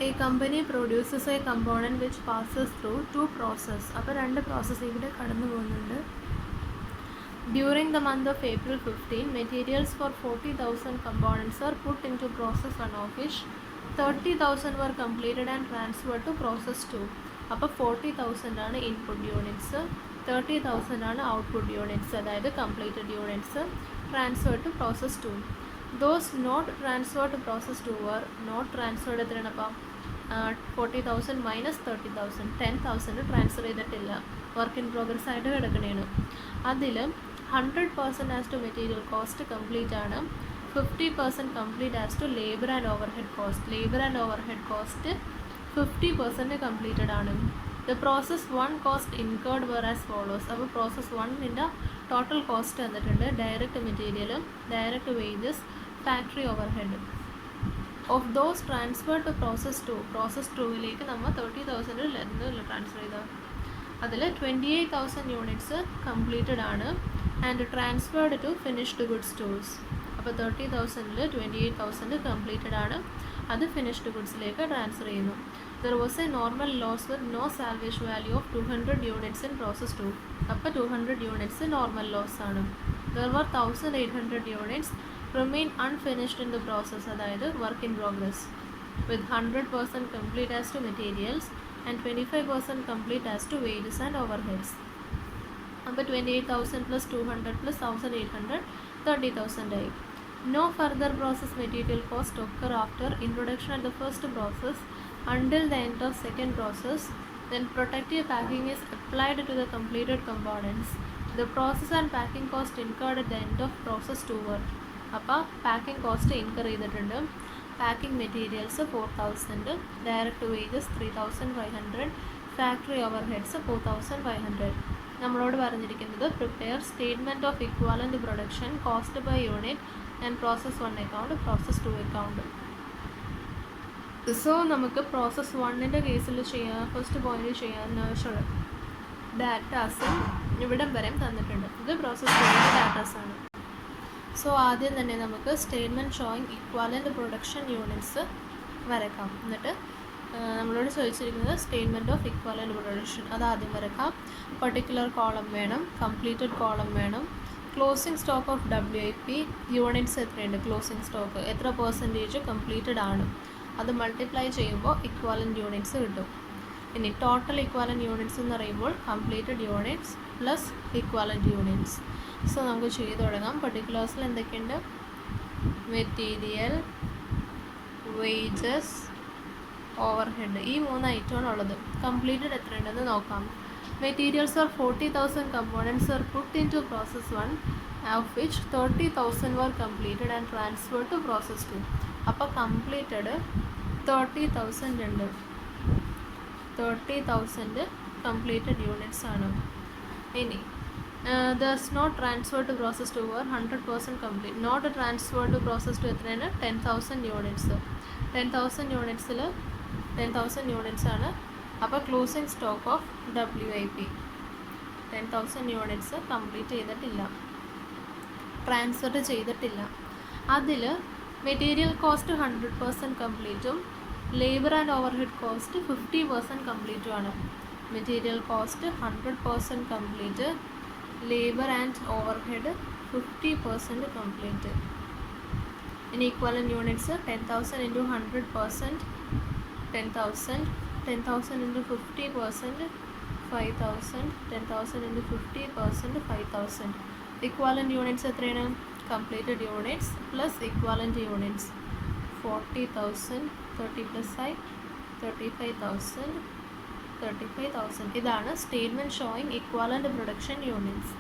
A company produces a component which passes through two processes. അപ്പോൾ രണ്ട് process ഇവിടെ കടന്നു പോകുന്നുണ്ട്. During the month of April 15, materials for 40,000 components are put into process 1 of which 30,000 were completed and transferred to process 2. അപ്പോൾ 40,000 ആണ് input units, 30,000 ആണ് output units, അതായത് completed units transfer to process 2. Those not transferred to process 2 were not transferred എത്രയാണ്? അപ്പം 40,000 minus 30,000, 10,000 transfer ചെയ്തിട്ടില്ല, work in progress ആയിട്ട് കിടക്കണേണ്. അതിൽ 100% as to material cost complete ആണ്, 50% complete as to labour and overhead cost. Labour and overhead cost 50% completed ആണ്. The process 1 cost incurred were as follows. അപ്പോൾ process 1ൻ്റെ total cost തന്നിട്ടുണ്ട്. Direct material, direct wages, factory overhead. Of those transfer to process 2, process 2ലേക്ക് നമ്മൾ 30,000 transfer ചെയ്തത്. അതിൽ 28,000 units completed ആണ് and transferred to finished goods stores. അപ്പോൾ 30,000-ൽ 28,000 കംപ്ലീറ്റഡ് ആണ്, അത് ഫിനിഷ്ഡ് ഗുഡ്സിലേക്ക് ട്രാൻസ്ഫർ ചെയ്യുന്നു. There was a normal loss with no salvage value of 200 units in process 2. അപ്പോൾ 200 യൂണിറ്റ്സ് നോർമൽ ലോസ് ആണ്. There were 1,800 units remain unfinished in the process, അതായത് work in progress, with 100% complete as to materials and 25% complete as to wages and over heads. അപ്പോൾ 28,000 plus 200 plus 1,800 30,000 ആയി. No further process material cost occur after introduction at the first process until the end of second process. Then protective packing is applied to the completed components. The process and packing cost incurred at the end of process 2 were. അപ്പോൾ packing cost incur ചെയ്തിട്ടുണ്ട്. Packing materials 4,000, direct wages 3,500, factory overheads 4,500. നമ്മളോട് പറഞ്ഞിരിക്കുന്നത് prepare statement of equivalent production, cost by unit and process 1 account, process 2 account. So നമുക്ക് പ്രോസസ് 1ൻ്റെ കേസിൽ ചെയ്യാൻ, first point ചെയ്യാൻ ആവശ്യമുള്ള ഡാറ്റാസ് ഇവിടം വരെ തന്നിട്ടുണ്ട്. ഇത് പ്രോസസ് 2ൻ്റെ ഡാറ്റാസാണ്. സോ ആദ്യം തന്നെ നമുക്ക് statement showing equivalent production units വരക്കാം. എന്നിട്ട് നമ്മളോട് ചോദിച്ചിരിക്കുന്നത് സ്റ്റേറ്റ്മെൻറ്റ് ഓഫ് ഇക്വാലൻ്റ് പ്രൊഡക്ഷൻ, അത് ആദ്യം വരക്കാം. പർട്ടിക്കുലർ കോളം വേണം, കംപ്ലീറ്റഡ് കോളം വേണം, closing stock of WIP units എത്രയുണ്ട്, ക്ലോസിംഗ് സ്റ്റോക്ക് എത്ര പെർസെൻറ്റേജ് കംപ്ലീറ്റഡ് ആണ്, അത് മൾട്ടിപ്ലൈ ചെയ്യുമ്പോൾ ഇക്വാലൻ്റ് യൂണിറ്റ്സ് കിട്ടും. ഇനി ടോട്ടൽ ഇക്വാലൻ്റ് യൂണിറ്റ്സ് എന്ന് പറയുമ്പോൾ completed units plus equivalent units. So നമുക്ക് ചെയ്ത് തുടങ്ങാം. പർട്ടിക്കുലേഴ്സിൽ എന്തൊക്കെയുണ്ട്? മെറ്റീരിയൽ, വേജസ്, ഓവർ ഹെഡ്, ഈ 3 ഐറ്റമാണ് ഉള്ളത്. കംപ്ലീറ്റഡ് എത്രയുണ്ടെന്ന് നോക്കാം. Materials are 40,000 components are put into process 1 of which 30,000 were completed and transfer to process 2. അപ്പോൾ കംപ്ലീറ്റഡ് 30,000 ഉണ്ട്. 30,000 കംപ്ലീറ്റഡ് യൂണിറ്റ്സ് ആണ്. ഇനി thus not transferred to process 2 were 100% complete. Not transferred to process 2 എത്രയാണ്? 10,000 units. 10,000 യൂണിറ്റ്സിൽ 10,000 units ആണ്. അപ്പോൾ closing stock of WIP 10,000 units complete ചെയ്തിട്ടില്ല, transfer ചെയ്തിട്ടില്ല. അതിൽ മെറ്റീരിയൽ കോസ്റ്റ് 100% കംപ്ലീറ്റും labour and overhead cost 50% കംപ്ലീറ്റുമാണ്. Material cost 100% complete, labour and overhead 50% complete. ഇനി equivalent units 10,000 into 100% 10,000, 10,000 into 50% 5,000, 10,000 into 50% 5,000. Equivalent units എത്രയാണ്? Completed units plus equivalent units 40,000, 30 plus 5 35,000, 35,000. ഇതാണ് statement showing equivalent production units.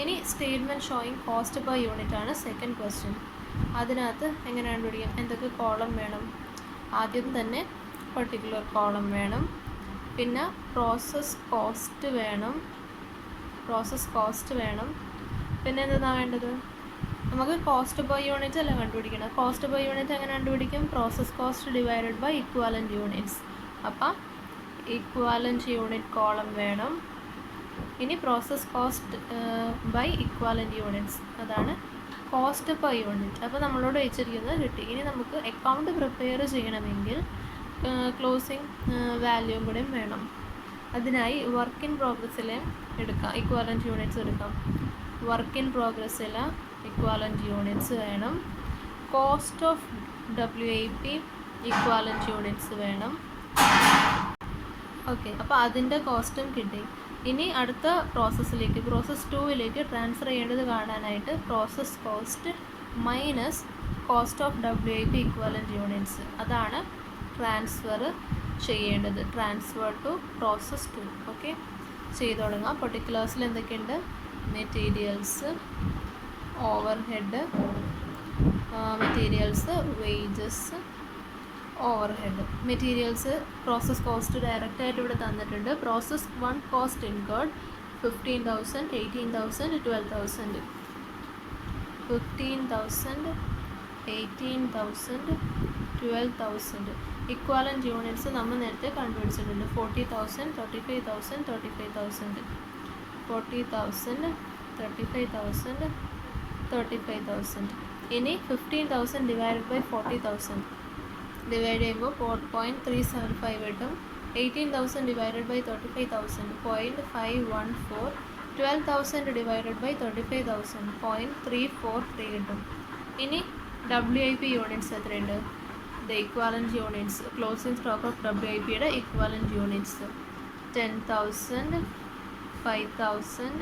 ഇനി statement showing cost per unit ആണ് second question. അതിനകത്ത് എങ്ങനെ കണ്ടുപിടിക്കാം? എന്തൊക്കെ column വേണം? ആദ്യം തന്നെ പർട്ടിക്കുലർ കോളം വേണം, പിന്നെ പ്രോസസ് കോസ്റ്റ് വേണം, പിന്നെ എന്താ വേണ്ടത്? നമുക്ക് കോസ്റ്റ് പെർ യൂണിറ്റ് അല്ല കണ്ടുപിടിക്കണം. കോസ്റ്റ് പെർ യൂണിറ്റ് എങ്ങനെ കണ്ടുപിടിക്കും? Process cost divided by equivalent units. അപ്പം ഇക്വാലൻ്റ് യൂണിറ്റ് കോളം വേണം. ഇനി process cost by equivalent units, അതാണ് കോസ്റ്റ് പെർ യൂണിറ്റ്. അപ്പോൾ നമ്മളോട് വെച്ചിരിക്കുന്നത് കിട്ടി. ഇനി നമുക്ക് അക്കൗണ്ട് പ്രിപ്പയർ ചെയ്യണമെങ്കിൽ ക്ലോസിങ് വാല്യൂം കൂടെ വേണം. അതിനായി വർക്ക് ഇൻ പ്രോഗ്രസ്സിലെ എടുക്കാം, ഇക്വാലൻറ്റ് യൂണിറ്റ്സ് എടുക്കാം. വർക്ക് ഇൻ പ്രോഗ്രസ്സിൽ ഇക്വാലൻറ്റ് യൂണിറ്റ്സ് വേണം. Cost of WIP equivalent units വേണം. ഓക്കെ, അപ്പോൾ അതിൻ്റെ കോസ്റ്റും കിട്ടി. ഇനി അടുത്ത പ്രോസസ്സിലേക്ക്, പ്രോസസ്സ് 2 ട്രാൻസ്ഫർ ചെയ്യേണ്ടത് കാണാനായിട്ട് process cost minus cost of WIP equivalent units, അതാണ് ട്രാൻസ്ഫർ ചെയ്യേണ്ടത്. Transfer to process 2. ഓക്കെ, ചെയ്ത് തുടങ്ങാം. പർട്ടിക്കുലേഴ്സിൽ എന്തൊക്കെയുണ്ട്? Materials, overhead, materials, wages, overhead. Materials process cost ഡയറക്റ്റായിട്ട് ഇവിടെ തന്നിട്ടുണ്ട്. Process 1 cost incurred 15,000, 18,000, 12,000. 15,000, 18,000, 12,000. Equivalent units നമ്മൾ നേരത്തെ കണ്ടുപിടിച്ചിട്ടുണ്ട്. 40,000, 35,000, 35,000. 40,000, 35,000, 35,000. ഇനി 15,000 ഡിവൈഡഡ് ബൈ 40,000 ഡിവൈഡ് ചെയ്യുമ്പോൾ 0.375 കിട്ടും. 18,000 ഡിവൈഡഡ് ബൈ 35,000 0.514. 12,000 ഡിവൈഡഡ് ബൈ 35,000 0.343 കിട്ടും. ഇനി WIP യൂണിറ്റ്സ് എത്രയുണ്ട്? The equivalent units, closing stock of WIPയുടെ equivalent units 10,000, 5,000,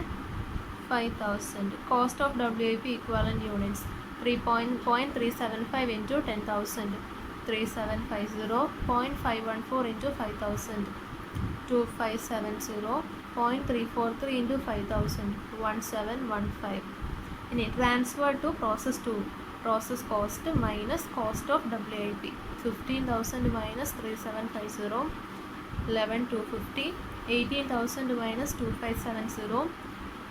5,000. Cost of WIP equivalent units 3.375 into 10,000, 3750. 0.514 into 5,000, 2570. 0.343 into 5,000, 1715. ഇനി transfer to process 2, process cost minus cost of WIP 15,000 minus 3750, 11,250. 18,000 minus 2,570,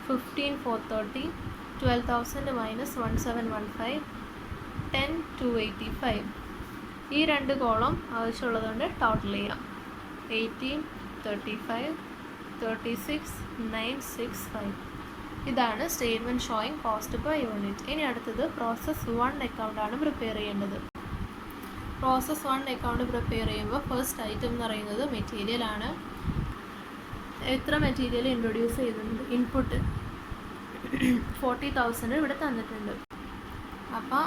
15,430. 12,000 minus 1,715, 10,285. ഈ രണ്ട് column ആവശ്യമുള്ളതുകൊണ്ട് total ചെയ്യാം. 18, 35, 36, 965. ഇതാണ് statement showing cost per unit. ഇനി അടുത്തത് process 1 അക്കൗണ്ടാണ് prepare ചെയ്യേണ്ടത്. Process 1 account prepare ചെയ്യുമ്പോൾ first item എന്ന് പറയുന്നത് മെറ്റീരിയൽ ആണ്. എത്ര മെറ്റീരിയൽ ഇൻട്രൊഡ്യൂസ് ചെയ്തിട്ടുണ്ട്? ഇൻപുട്ട് 40,000 ഇവിടെ തന്നിട്ടുണ്ട്. അപ്പോൾ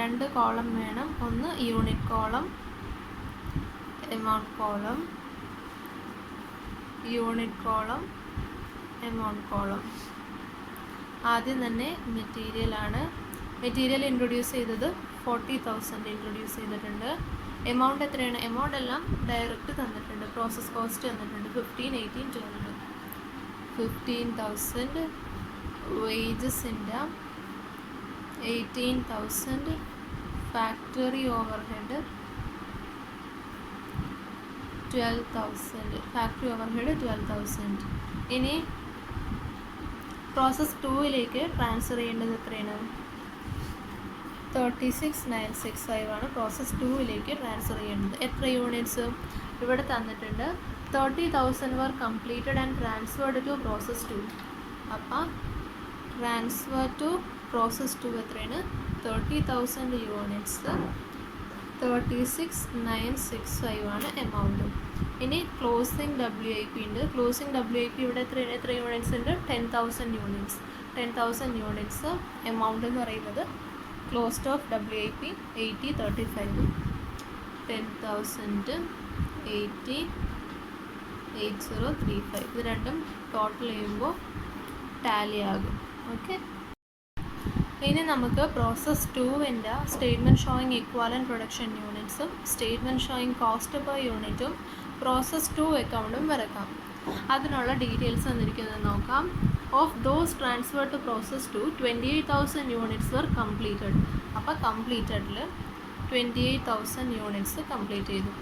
രണ്ട് കോളം വേണം. ഒന്ന് unit column, amount column, unit column, amount column. ആദ്യം തന്നെ മെറ്റീരിയലാണ്. മെറ്റീരിയൽ ഇൻട്രൊഡ്യൂസ് ചെയ്തത് 40,000 ഇൻട്രൊഡ്യൂസ് ചെയ്തിട്ടുണ്ട്. എമൗണ്ട് എത്രയാണ്? എമൗണ്ട് എല്ലാം ഡയറക്റ്റ് തന്നിട്ടുണ്ട്. പ്രോസസ് കോസ്റ്റ് തന്നിട്ടുണ്ട് 15, 18, 12. 15,000 വേജസിൻ്റെ 18,000 ഫാക്ടറി ഓവർഹെഡ് 12,000 ഫാക്ടറി ഓവർഹെഡ് 12,000. ഇനി പ്രോസസ് 2 ട്രാൻസ്ഫർ ചെയ്യേണ്ടത് എത്രയാണ്? 36,965 ആണ് പ്രോസസ് 2 ട്രാൻസ്ഫർ ചെയ്യേണ്ടത്. എത്ര യൂണിറ്റ്സ് ഇവിടെ തന്നിട്ടുണ്ട്? 30,000 were completed and transferred to process 2. അപ്പോൾ ട്രാൻസ്ഫർ ടു പ്രോസസ് 2 എത്രയാണ്? 30,000 യൂണിറ്റ്സ്, 36,965 ആണ് എമൗണ്ട്. ഇനി ക്ലോസിംഗ് WIP ഉണ്ട്. ക്ലോസിംഗ് WIP ഇവിടെ എത്ര യൂണിറ്റ്സ് ഉണ്ട്? 10,000 യൂണിറ്റ്സ്. 10,000 യൂണിറ്റ്സ്. എമൗണ്ട് എന്ന് പറയുന്നത് കോസ്റ്റ് ഓഫ് WIP 80,35. 10,000 80,8035. ഇത് രണ്ടും ടോട്ടൽ ചെയ്യുമ്പോൾ ടാലി ആകും. ഓക്കെ, ഇനി നമുക്ക് process 2 statement showing equivalent production യൂണിറ്റ്സും സ്റ്റേറ്റ്മെൻറ്റ് ഷോയിങ് കോസ്റ്റ് പെർ യൂണിറ്റും പ്രോസസ് 2 അക്കൗണ്ടും വരക്കാം. അതിനുള്ള ഡീറ്റെയിൽസ് തന്നിരിക്കുന്നത് നോക്കാം. Of those transfer to process 2, 28,000 units were completed. അപ്പോൾ കംപ്ലീറ്റഡിൽ 28,000 യൂണിറ്റ്സ് കംപ്ലീറ്റ് ചെയ്തു.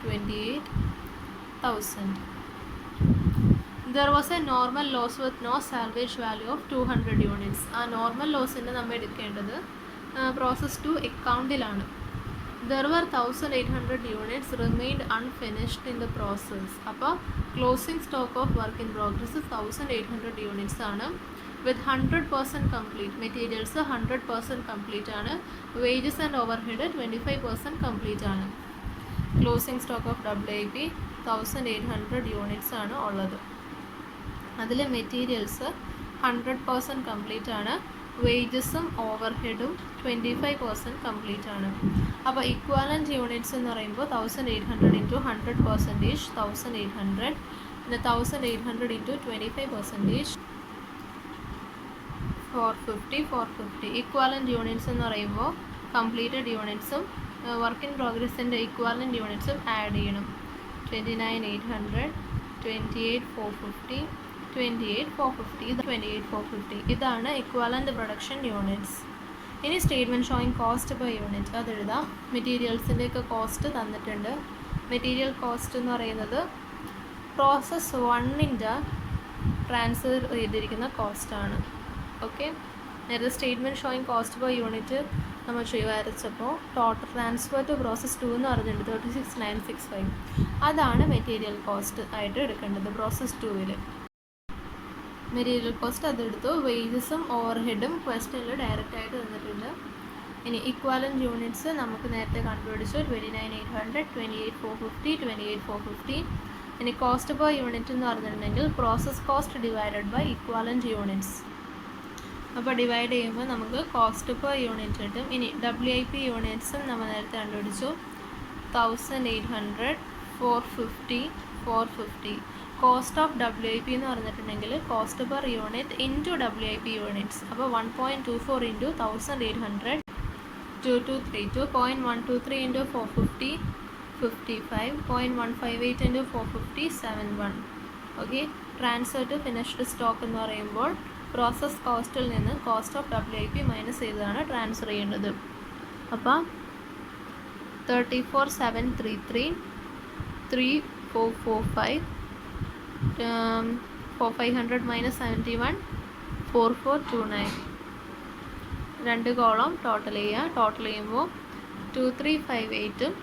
28,000. There was a normal loss with no salvage value of 200 units. ആ നോർമൽ ലോസിൻ്റെ നമ്മൾ എടുക്കേണ്ടത് process 2 അക്കൗണ്ടിലാണ്. There were 1,800 units remained unfinished in the process. അപ്പോൾ closing stock of work in progress 1,800 units ആണ്. With 100% complete. Materials 100% complete ആണ്. Wages and overhead 25% complete ആണ്. Closing stock of WIP 1800 units ആണ് ഉള്ളത്. അതിൽ materials 100% complete ആണ്. വേജസും ഓവർഹെഡും 25% complete ആണ്. അപ്പോൾ ഇക്വാലൻറ്റ് യൂണിറ്റ്സ് എന്ന് പറയുമ്പോൾ 1800 ഇൻറ്റു 100%, 1800, പിന്നെ 1800 ഇൻറ്റു 25%, 450. ഇക്വാലൻറ്റ് യൂണിറ്റ്സ് എന്ന് പറയുമ്പോൾ കംപ്ലീറ്റഡ് യൂണിറ്റ്സും വർക്ക് ഇൻ പ്രോഗ്രസിൻ്റെ ഇക്വാലൻറ്റ് യൂണിറ്റ്സും ആഡ് ചെയ്യണം. 29,800, 28,450, 28,450, ഇത് 28,450. ഇതാണ് ഇക്വാലൻറ്റ് പ്രൊഡക്ഷൻ യൂണിറ്റ്സ്. ഇനി statement showing cost per unit അതെഴുതാം. മെറ്റീരിയൽസിൻ്റെയൊക്കെ കോസ്റ്റ് തന്നിട്ടുണ്ട്. മെറ്റീരിയൽ കോസ്റ്റ് എന്ന് പറയുന്നത് പ്രോസസ് 1ൻ്റെ ട്രാൻസ്ഫർ ചെയ്തിരിക്കുന്ന കോസ്റ്റാണ്. ഓക്കെ, നേരത്തെ statement showing cost per unit നമ്മൾ വരച്ചപ്പോൾ ടോട്ടൽ ട്രാൻസ്ഫർ ടു പ്രോസസ് 2 എന്ന് പറഞ്ഞിട്ടുണ്ട് 36,965. അതാണ് മെറ്റീരിയൽ കോസ്റ്റ് ആയിട്ട് എടുക്കേണ്ടത് പ്രോസസ് 2-ൽ. മെറ്റീരിയൽ കോസ്റ്റ് അതെടുത്തു. വേജസും ഓവർഹെഡും ക്വസ്റ്റനിൽ ഡയറക്റ്റ് ആയിട്ട് തന്നിട്ടുണ്ട്. ഇനി ഇക്വാലൻറ്റ് യൂണിറ്റ്സ് നമുക്ക് നേരത്തെ കണ്ടുപിടിച്ചു 29,800, 28,450, 28,450. ഇനി കോസ്റ്റ് പെർ യൂണിറ്റ് എന്ന് പറഞ്ഞിട്ടുണ്ടെങ്കിൽ process cost divided by equivalent units. അപ്പോൾ ഡിവൈഡ് ചെയ്യുമ്പോൾ നമുക്ക് കോസ്റ്റ് പെർ യൂണിറ്റ് കിട്ടും. ഇനി WIP യൂണിറ്റ്സും നമ്മൾ നേരത്തെ കണ്ടുപിടിച്ചു 1800, 450, 450. കോസ്റ്റ് ഓഫ് WIP എന്ന് പറഞ്ഞിട്ടുണ്ടെങ്കിൽ cost per unit into WIP units. അപ്പോൾ 1.24 into 1800, 2232, 0.123 into 450, 55, 0.158 into 450, 71. Okay, transfer to finished stock എന്ന് പറയുമ്പോൾ പ്രോസസ് കോസ്റ്റിൽ നിന്ന് കോസ്റ്റ് ഓഫ് WIP മൈനസ് ചെയ്താണ് ട്രാൻസ്ഫർ ചെയ്യേണ്ടത്. അപ്പോൾ 34,733, 3,445, 4,500 മൈനസ് 71, 4,429. 2 കോളം ടോട്ടൽ ചെയ്യുക. ടോട്ടൽ ചെയ്യുമ്പോൾ 2,358ഉം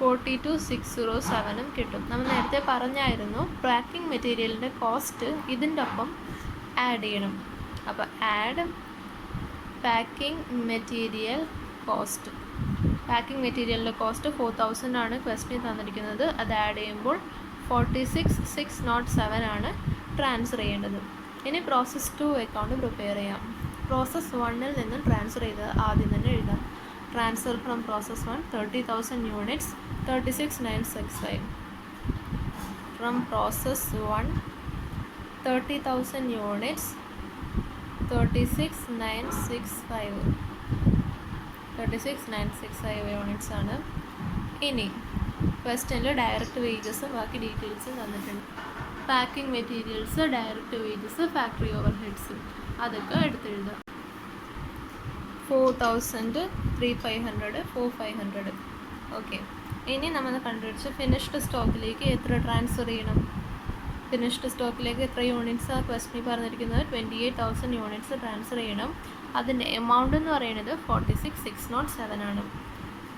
42,607 കിട്ടും. നമ്മൾ നേരത്തെ പറഞ്ഞായിരുന്നു പാക്കിംഗ് മെറ്റീരിയലിൻ്റെ കോസ്റ്റ് ഇതിൻ്റെ ഒപ്പം ആഡ് ചെയ്യണം. അപ്പോൾ add packing material cost. Packing മെറ്റീരിയലിൻ്റെ കോസ്റ്റ് 4,000 ആണ് ക്വസ്റ്റ്യൻ തന്നിരിക്കുന്നത്. അത് ആഡ് ചെയ്യുമ്പോൾ 46,607 ആണ് ട്രാൻസ്ഫർ ചെയ്യേണ്ടത്. ഇനി പ്രോസസ് 2 അക്കൗണ്ട് പ്രിപ്പയർ ചെയ്യാം. പ്രോസസ് 1-ൽ നിന്നും ട്രാൻസ്ഫർ ചെയ്തത് ആദ്യം തന്നെ എഴുതാം. Transfer from process 1 30,000 units 36,965. From process 1 30,000 units 36,965. 36,965 units ആണ്. ഇനി ക്വസ്റ്റനിൽ ഡയറക്റ്റ് വേജസും ബാക്കി ഡീറ്റെയിൽസും തന്നിട്ടുണ്ട്. Packing materials, direct wages, factory overheads അതൊക്കെ എടുത്തെഴുതാം. 4,000, 3,500, 4,500. ഓക്കെ, ഇനി നമ്മൾ കണ്ടുപിടിച്ച് ഫിനിഷ്ഡ് സ്റ്റോക്കിലേക്ക് എത്ര ട്രാൻസ്ഫർ ചെയ്യണം. ഫിനിഷ്ഡ് സ്റ്റോക്കിലേക്ക് എത്ര യൂണിറ്റ്സാണ് ക്വസ്റ്റനിൽ പറഞ്ഞിരിക്കുന്നത്? 28,000 യൂണിറ്റ്സ് ട്രാൻസ്ഫർ ചെയ്യണം. അതിൻ്റെ എമൗണ്ട് എന്ന് പറയുന്നത് 46,607 ആണ്.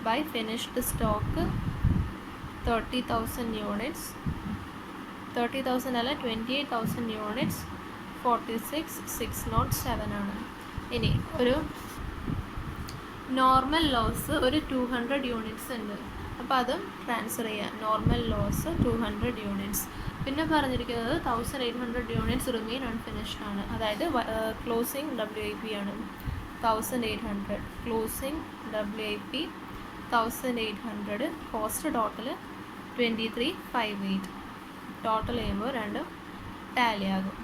ബൈ ഫിനിഷ്ഡ് സ്റ്റോക്ക് 30,000 യൂണിറ്റ്സ്, 30,000 അല്ല 28,000 യൂണിറ്റ്സ് 46,607 ആണ്. ഇനി ഒരു നോർമൽ ലോസ് ഒരു 200 യൂണിറ്റ്സ് ഉണ്ട്. അപ്പോൾ അതും ട്രാൻസ്ഫർ ചെയ്യാം. Normal loss 200 units. പിന്നെ പറഞ്ഞിരിക്കുന്നത് 1,800 യൂണിറ്റ്സ് റിമെയിൻ അൺഫിനിഷ്ഡ് ആണ്. അതായത് ക്ലോസിംഗ് WIP ആണ്. 1,800 closing WIP 1,800. Cost total 23,58. Total ചെയ്യുമ്പോൾ രണ്ടും ടാലി ആകും.